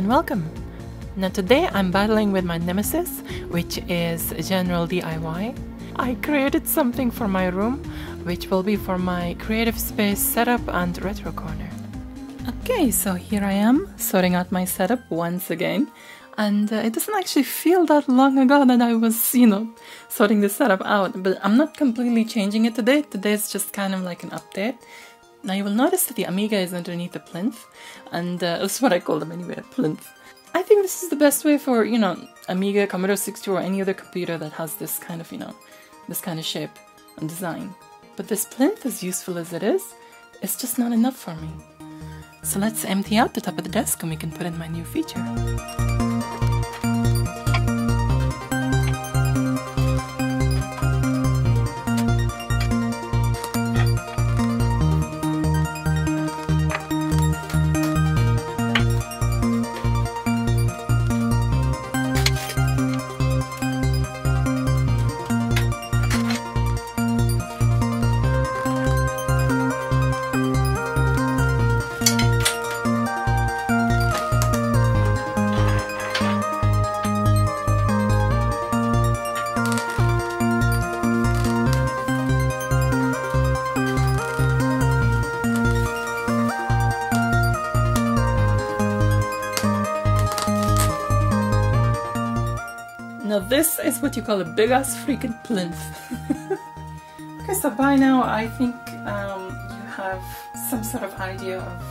and welcome! Now today I'm battling with my nemesis, which is general DIY. I created something for my room, which will be for my creative space setup and retro corner. Okay, so here I am, sorting out my setup once again. And it doesn't actually feel that long ago that I was, sorting the setup out. But I'm not completely changing it today. Today is just kind of like an update. Now you will notice that the Amiga is underneath the plinth. And that's what I call them anyway, a plinth. I think this is the best way for, Amiga, Commodore 64, or any other computer that has this kind of, this kind of shape and design. But this plinth, as useful as it is, it's just not enough for me. So let's empty out the top of the desk and we can put in my new feature. Now this is what you call a big-ass freaking plinth. Okay, so by now I think you have some sort of idea of,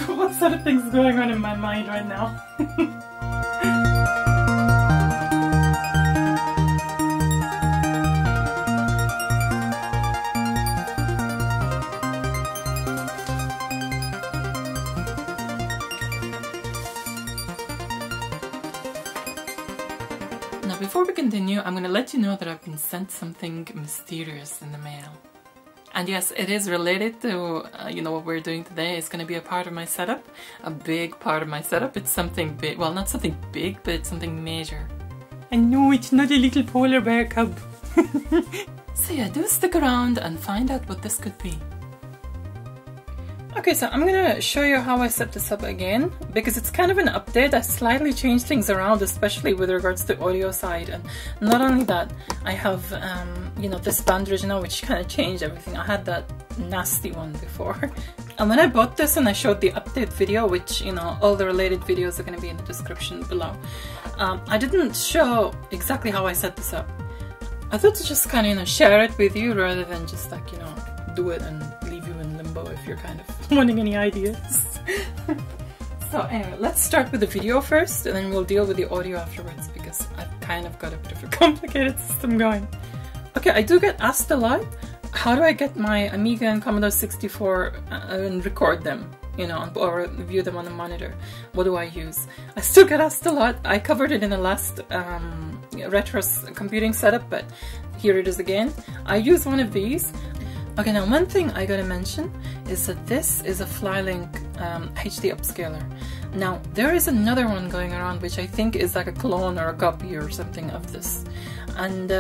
what sort of things going on in my mind right now. Now before we continue, I'm going to let you know that I've been sent something mysterious in the mail. And yes, it is related to, what we're doing today. It's going to be a part of my setup, a big part of my setup. It's something big, well, not something big, but it's something major. And no, it's not a little polar bear cub. So yeah, do stick around and find out what this could be. Okay, so I'm gonna show you how I set this up again, because it's kind of an update. I slightly changed things around, especially with regards to the audio side. And not only that, I have, this bandage now, which kind of changed everything. I had that nasty one before. And when I bought this and I showed the update video, which, all the related videos are gonna be in the description below, I didn't show exactly how I set this up. I thought to just kind of, share it with you rather than just like, do it and leave you in limbo if you're kind of wanting any ideas. So anyway, let's start with the video first and then we'll deal with the audio afterwards, because I've kind of got a bit of a complicated system going. Okay, I do get asked a lot, how do I get my Amiga and Commodore 64 and record them, or view them on the monitor? What do I use? I still get asked a lot. I covered it in the last retro computing setup, but here it is again. I use one of these. Okay, now one thing I gotta mention is that this is a Flylink HD upscaler. Now, there is another one going around which I think is like a clone or a copy or something of this. And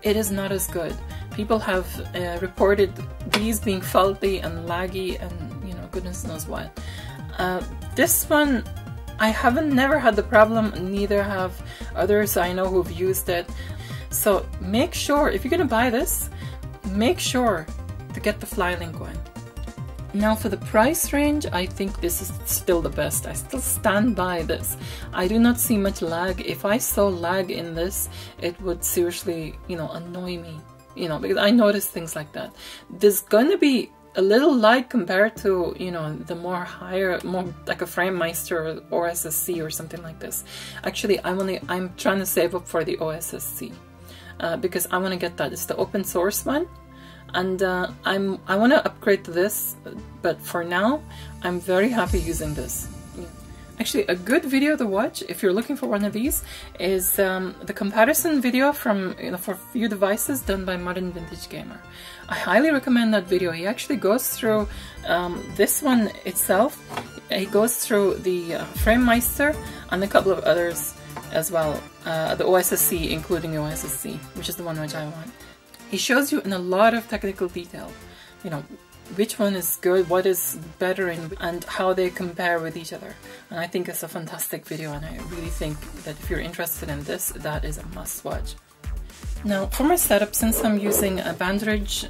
it is not as good. People have reported these being faulty and laggy and, goodness knows what. This one, I never had the problem, neither have others I know who've used it. So make sure, if you're gonna buy this, make sure to get the Flylink one. Now for the price range, I think this is still the best. I still stand by this. I do not see much lag. If I saw lag in this, it would seriously, annoy me, because I notice things like that. There's gonna be a little lag compared to, the more like a FrameMeister or OSSC or something like this. Actually, I'm trying to save up for the OSSC because I want to get that. It's the open source one. And I want to upgrade to this, but for now I'm very happy using this. Actually, a good video to watch if you're looking for one of these is the comparison video from for few devices done by Modern Vintage Gamer. I highly recommend that video. He actually goes through this one itself. He goes through the FrameMeister and a couple of others as well, the OSSC, including the OSSC, which is the one which I want. He shows you in a lot of technical detail, which one is good, what is better, and how they compare with each other. And I think it's a fantastic video, and I really think that if you're interested in this, that is a must watch. Now for my setup, since I'm using a bandage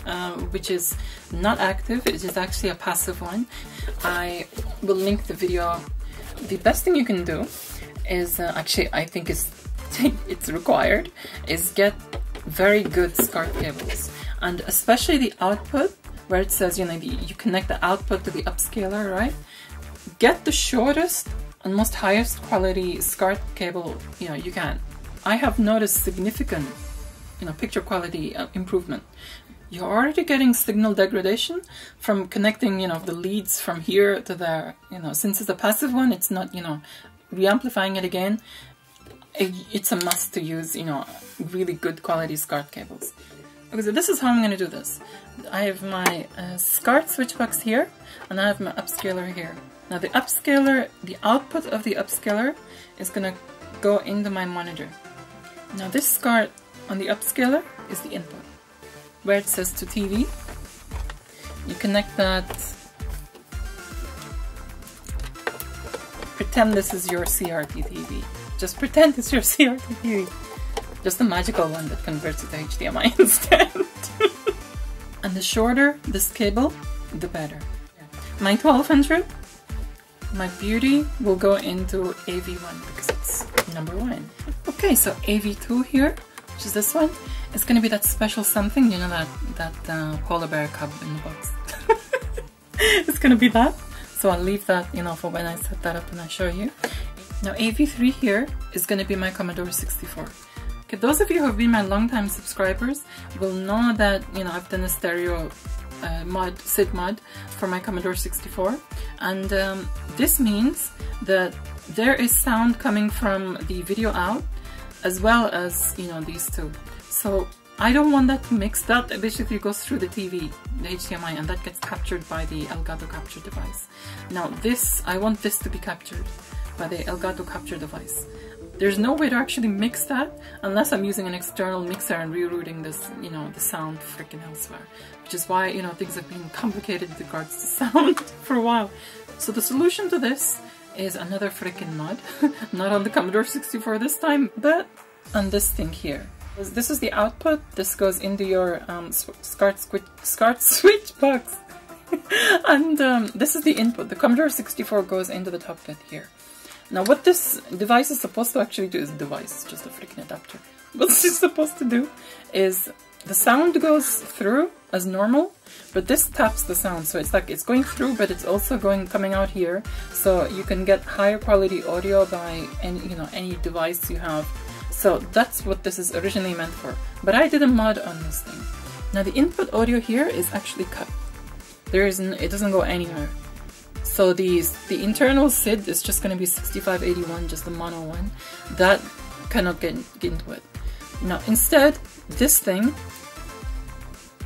which is not active, it is actually a passive one, I will link the video. The best thing you can do is, actually I think it's required, is get very good Scart cables, and especially the output where it says, you know, you connect the output to the upscaler, right? Get the shortest and most highest quality Scart cable, you know, you can. I have noticed significant, you know, picture quality improvement. You're already getting signal degradation from connecting, you know, the leads from here to there. You know, since it's a passive one, it's not, you know, re-amplifying it again. It's a must to use, you know, really good quality Scart cables. Okay, so this is how I'm going to do this. I have my Scart switch box here, and I have my upscaler here. Now the upscaler, the output of the upscaler is going to go into my monitor. Now this Scart on the upscaler is the input, where it says to TV. You connect that. Pretend this is your CRT TV. Just pretend it's your CRT TV. Just a magical one that converts it to HDMI instead. And the shorter this cable, the better. My 1200, my beauty will go into AV1 because it's #1. Okay, so AV2 here, which is this one, it's going to be that special something, you know, that polar bear cub in the box. It's going to be that. So I'll leave that, you know, for when I set that up and I show you. Now AV3 here is going to be my Commodore 64. Okay, those of you who have been my longtime subscribers will know that, you know, I've done a stereo SID mod for my Commodore 64, and this means that there is sound coming from the video out as well as, you know, these two. So I don't want that to mix. That basically goes through the TV, the HDMI, and that gets captured by the Elgato capture device. Now this, I want this to be captured by the Elgato capture device. There's no way to actually mix that unless I'm using an external mixer and rerouting this, you know, the sound freaking elsewhere. Which is why, you know, things have been complicated with regards to sound for a while. So the solution to this is another freaking mod. Not on the Commodore 64 this time, but on this thing here. This is the output. This goes into your Scart switch box. And this is the input. The Commodore 64 goes into the top bit here. Now what this device is supposed to actually do is device, just a freaking adapter. What it's supposed to do is the sound goes through as normal, but this taps the sound, so it's like it's going through, but it's also coming out here, so you can get higher quality audio by any, you know, any device you have. So that's what this is originally meant for. But I did a mod on this thing. Now the input audio here is actually cut. It doesn't go anywhere. So the internal SID is just going to be 6581, just the mono one. That cannot get into it. Now instead, this thing,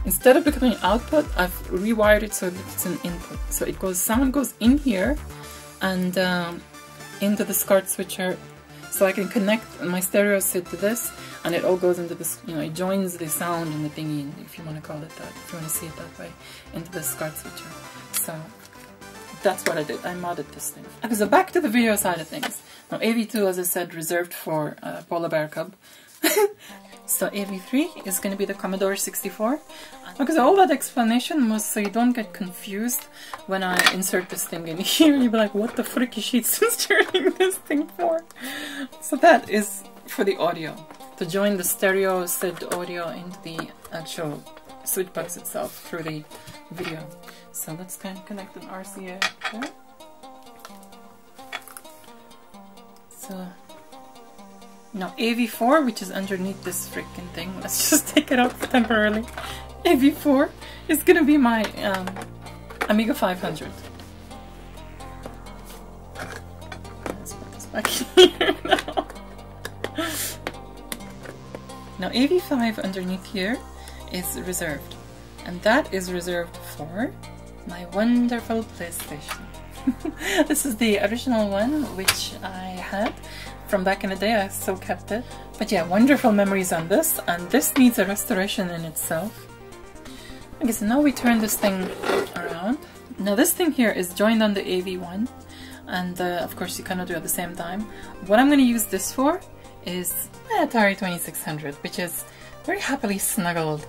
instead of becoming output, I've rewired it so that it's an input. So it goes, sound goes in here and into the Scart switcher. So I can connect my stereo SID to this, and it all goes into this, you know, it joins the sound and the thingy, if you want to call it that, if you want to see it that way, into the Scart switcher. So that's what I did. I modded this thing. Okay, so back to the video side of things. Now AV2, as I said, reserved for polar bear cub. So AV3 is going to be the Commodore 64. Okay, so all that explanation was so you don't get confused when I insert this thing in here. You'll be like, what the frick is she inserting this thing for? So that is for the audio, to join the stereo SID audio into the actual switch box itself through the video. So let's kind of connect an RCA there. So now AV4, which is underneath this freaking thing, let's just take it out temporarily. AV4 is gonna be my Amiga 500. Let's put this back here now. Now AV5 underneath here is reserved, and that is reserved for my wonderful PlayStation. This is the original one which I had from back in the day. I still kept it. But yeah, wonderful memories on this, and this needs a restoration in itself. Okay, so now we turn this thing around. Now this thing here is joined on the AV1, and of course you cannot do it at the same time. What I'm going to use this for is my Atari 2600, which is very happily snuggled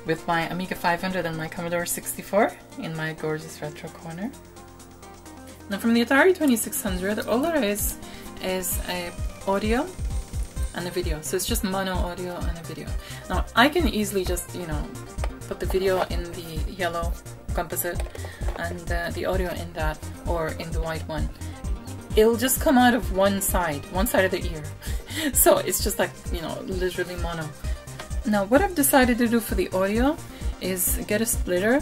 with my Amiga 500 and my Commodore 64 in my gorgeous retro corner. Now from the Atari 2600, all there is a audio and a video. So it's just mono audio and a video. Now I can easily just, you know, put the video in the yellow composite and the audio in that, or in the white one. It'll just come out of one side of the ear. So it's just like, you know, literally mono. Now what I've decided to do for the audio is get a splitter.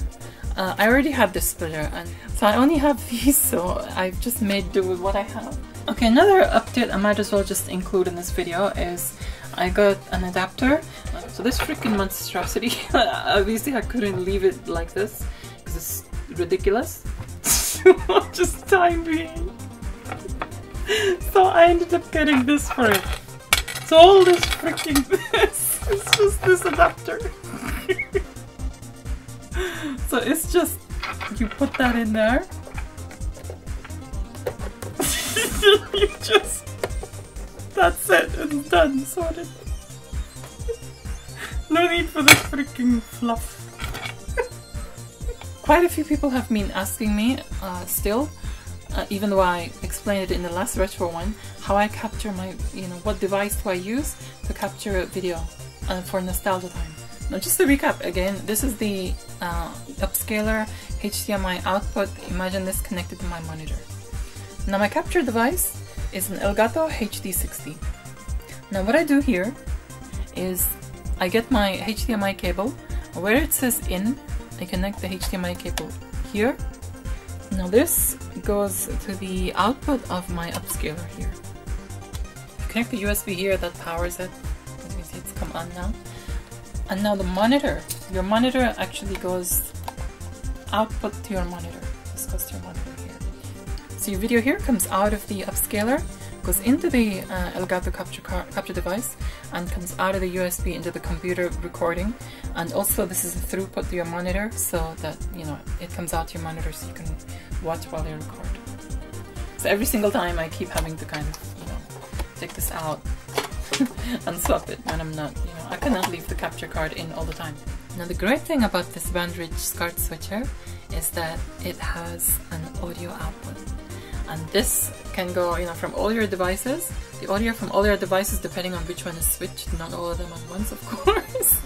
I already have this splitter, and so I only have these, so I've just made do with what I have. Okay, another update I might as well just include in this video is I got an adapter. So this freaking monstrosity, obviously I couldn't leave it like this because it's ridiculous. Just time being. So I ended up getting this for it. So all this freaking this is just this adapter. So it's just, you put that in there. You just, that's it, it's done, sorted. No need for this freaking fluff. Quite a few people have been asking me still, even though I explained it in the last retro one, how I capture my, you know, what device do I use to capture video for nostalgia time. Now just to recap again, this is the upscaler HDMI output. Imagine this connected to my monitor. Now my capture device is an Elgato HD60. Now what I do here is I get my HDMI cable, where it says in, I connect the HDMI cable here. Now this goes to the output of my upscaler here. Connect the USB here, that powers it. As you can see, it's come on now. And now the monitor, your monitor actually goes output to your monitor. This goes to your monitor here. So your video here comes out of the upscaler, goes into the Elgato capture device, and comes out of the USB into the computer recording. And also this is a throughput to your monitor, so that, you know, it comes out to your monitor so you can watch while you record. So every single time I keep having to kind of, you know, take this out and swap it when I'm not, you know, I cannot leave the capture card in all the time. Now the great thing about this band-rich Scart switcher is that it has an audio output. And this can go, you know, from all your devices, the audio from all your devices, depending on which one is switched, not all of them at once, of course,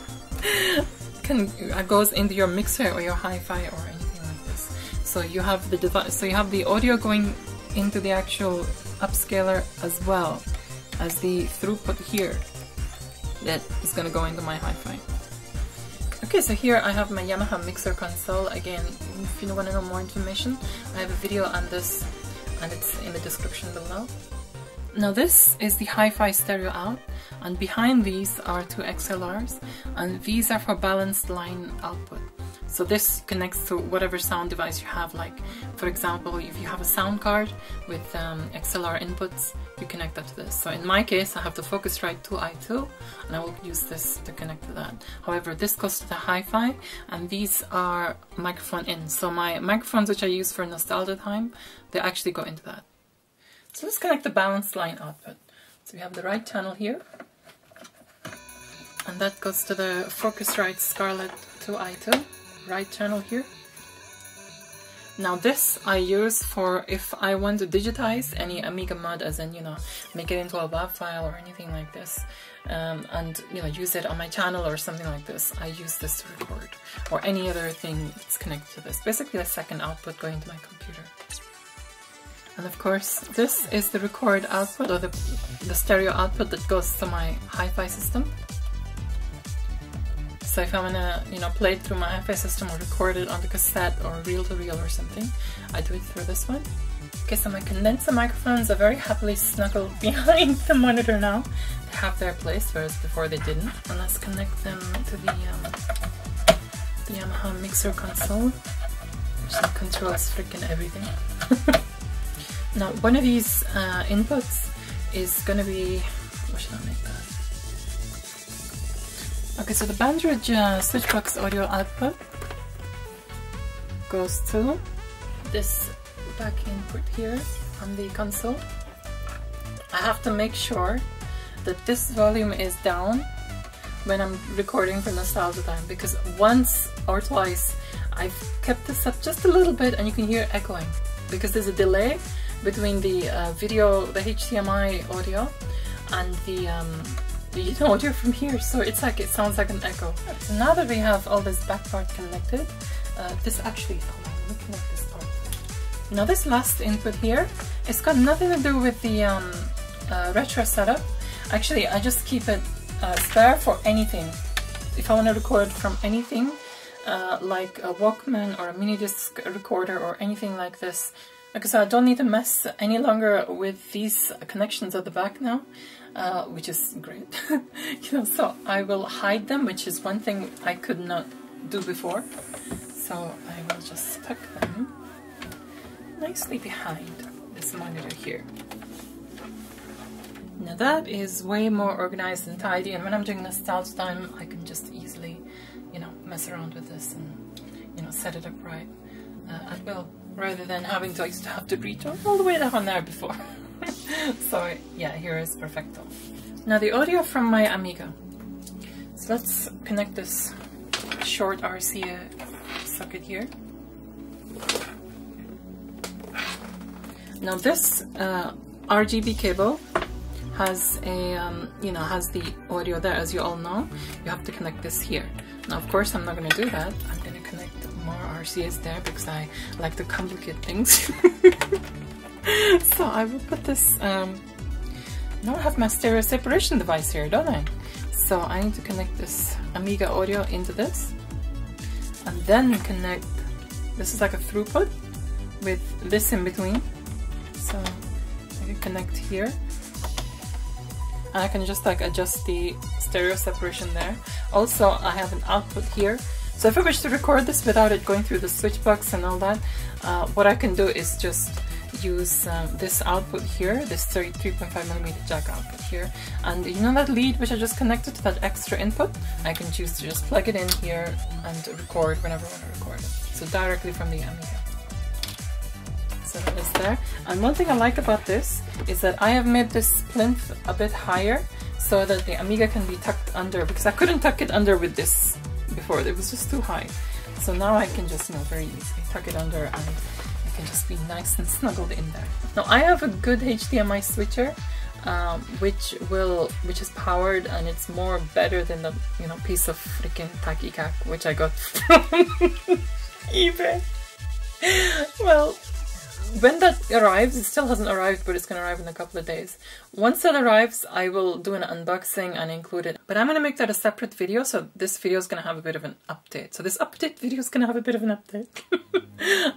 goes into your mixer or your hi-fi or anything like this. So you have the device, so you have the audio going into the actual upscaler as well as the throughput here that is going to go into my hi-fi. Okay, so here I have my Yamaha mixer console. Again, if you want to know more information, I have a video on this and it's in the description below. Now this is the hi-fi stereo out, and behind these are two XLRs, and these are for balanced line output. So this connects to whatever sound device you have, like for example if you have a sound card with XLR inputs, you connect that to this. So in my case I have the Focusrite 2i2 and I will use this to connect to that. However, this goes to the hi-fi and these are microphone in. So my microphones which I use for nostalgia time, they actually go into that. So let's connect the balanced line output. So we have the right channel here, and that goes to the Focusrite Scarlett 2i2, right channel here. Now this I use for if I want to digitize any Amiga mod, as in, you know, make it into a WAV file or anything like this, and, you know, use it on my channel or something like this. I use this to record, or any other thing that's connected to this. Basically a second output going to my computer. And of course, this is the record output, or the stereo output that goes to my hi-fi system. So if I want to, you know, play it through my hi-fi system or record it on the cassette or reel-to-reel or something, I do it through this one. Okay, so my condenser microphones are very happily snuggled behind the monitor now. They have their place, whereas before they didn't. And let's connect them to the Yamaha mixer console, which controls freaking everything. Now, one of these inputs is going to be, what should I make that? Okay, so the band-rich switchbox audio output goes to this back input here on the console. I have to make sure that this volume is down when I'm recording for nostalgia time, because once or twice I've kept this up just a little bit and you can hear echoing because there's a delay between the video, the HDMI audio, and the audio from here, so it's like it sounds like an echo. So now that we have all this back part connected, this actually, hold on, let me connect this part. Now this last input here, it's got nothing to do with the retro setup. Actually, I just keep it spare for anything. If I want to record from anything, like a Walkman or a mini disc recorder or anything like this, because I don't need to mess any longer with these connections at the back now, which is great. You know, so I will hide them, which is one thing I could not do before. So I will just tuck them nicely behind this monitor here. Now that is way more organized and tidy, and when I'm doing nostalgia time, I can just easily, you know, mess around with this and, you know, set it up right at will, rather than having to, I used to have to reach all the way down there before. So yeah, here is perfecto. Now the audio from my Amiga. So let's connect this short RCA socket here. Now this RGB cable has a, you know, has the audio there. As you all know, you have to connect this here. Now of course I'm not going to do that. I'm going to connect more RCAs there because I like to complicate things. So I will put this, now I have my stereo separation device here, don't I? So I need to connect this Amiga audio into this, and then connect, this is like a throughput with this in between. So I can connect here, and I can just like adjust the stereo separation there. Also I have an output here, so if I wish to record this without it going through the switch box and all that, what I can do is just use this output here, this 3.5mm jack output here, and you know that lead which I just connected to that extra input, I can choose to just plug it in here and record whenever I want to record it, so directly from the Amiga. So that is there. And one thing I like about this is that I have made this plinth a bit higher so that the Amiga can be tucked under, because I couldn't tuck it under with this before, it was just too high. So now I can just, you know, very easily tuck it under and it can just be nice and snuggled in there. Now I have a good HDMI switcher, which is powered, and it's more better than the, you know, piece of freaking Takikak which I got from eBay. Well, when that arrives, it still hasn't arrived, but it's going to arrive in a couple of days. Once that arrives, I will do an unboxing and include it. But I'm going to make that a separate video, so this video is going to have a bit of an update. So this update video is going to have a bit of an update.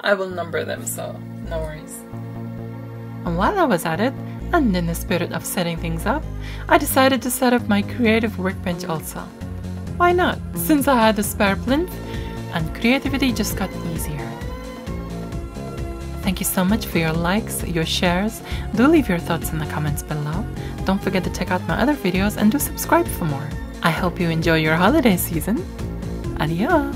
I will number them, so no worries. And while I was at it, and in the spirit of setting things up, I decided to set up my creative workbench also. Why not? Since I had a spare plinth, and creativity just got easier. Thank you so much for your likes, your shares. Do leave your thoughts in the comments below. Don't forget to check out my other videos and do subscribe for more. I hope you enjoy your holiday season. Adios!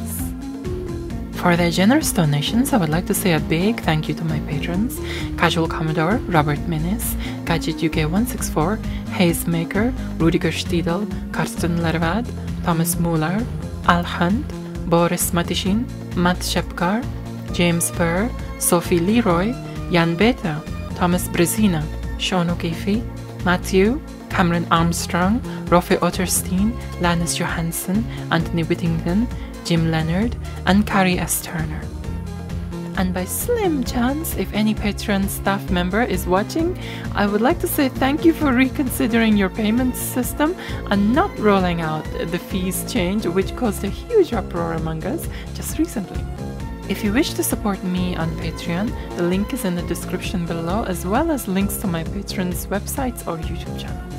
For their generous donations, I would like to say a big thank you to my patrons: Casual Commodore, Robert Minis, Gadget UK 164, Hayes Maker, Rudiger Stiedel, Karsten Lervad, Thomas Muller, Al Hunt, Boris Matishin, Matt Shepkar, James Burr, Sophie Leroy, Jan Beta, Thomas Brezina, Sean O'Keefe, Matthew, Cameron Armstrong, Rolfe Otterstein, Lannis Johansson, Anthony Whittington, Jim Leonard, and Carrie S. Turner. And by slim chance, if any Patreon staff member is watching, I would like to say thank you for reconsidering your payment system and not rolling out the fees change, which caused a huge uproar among us just recently. If you wish to support me on Patreon, the link is in the description below, as well as links to my patrons' websites or YouTube channels.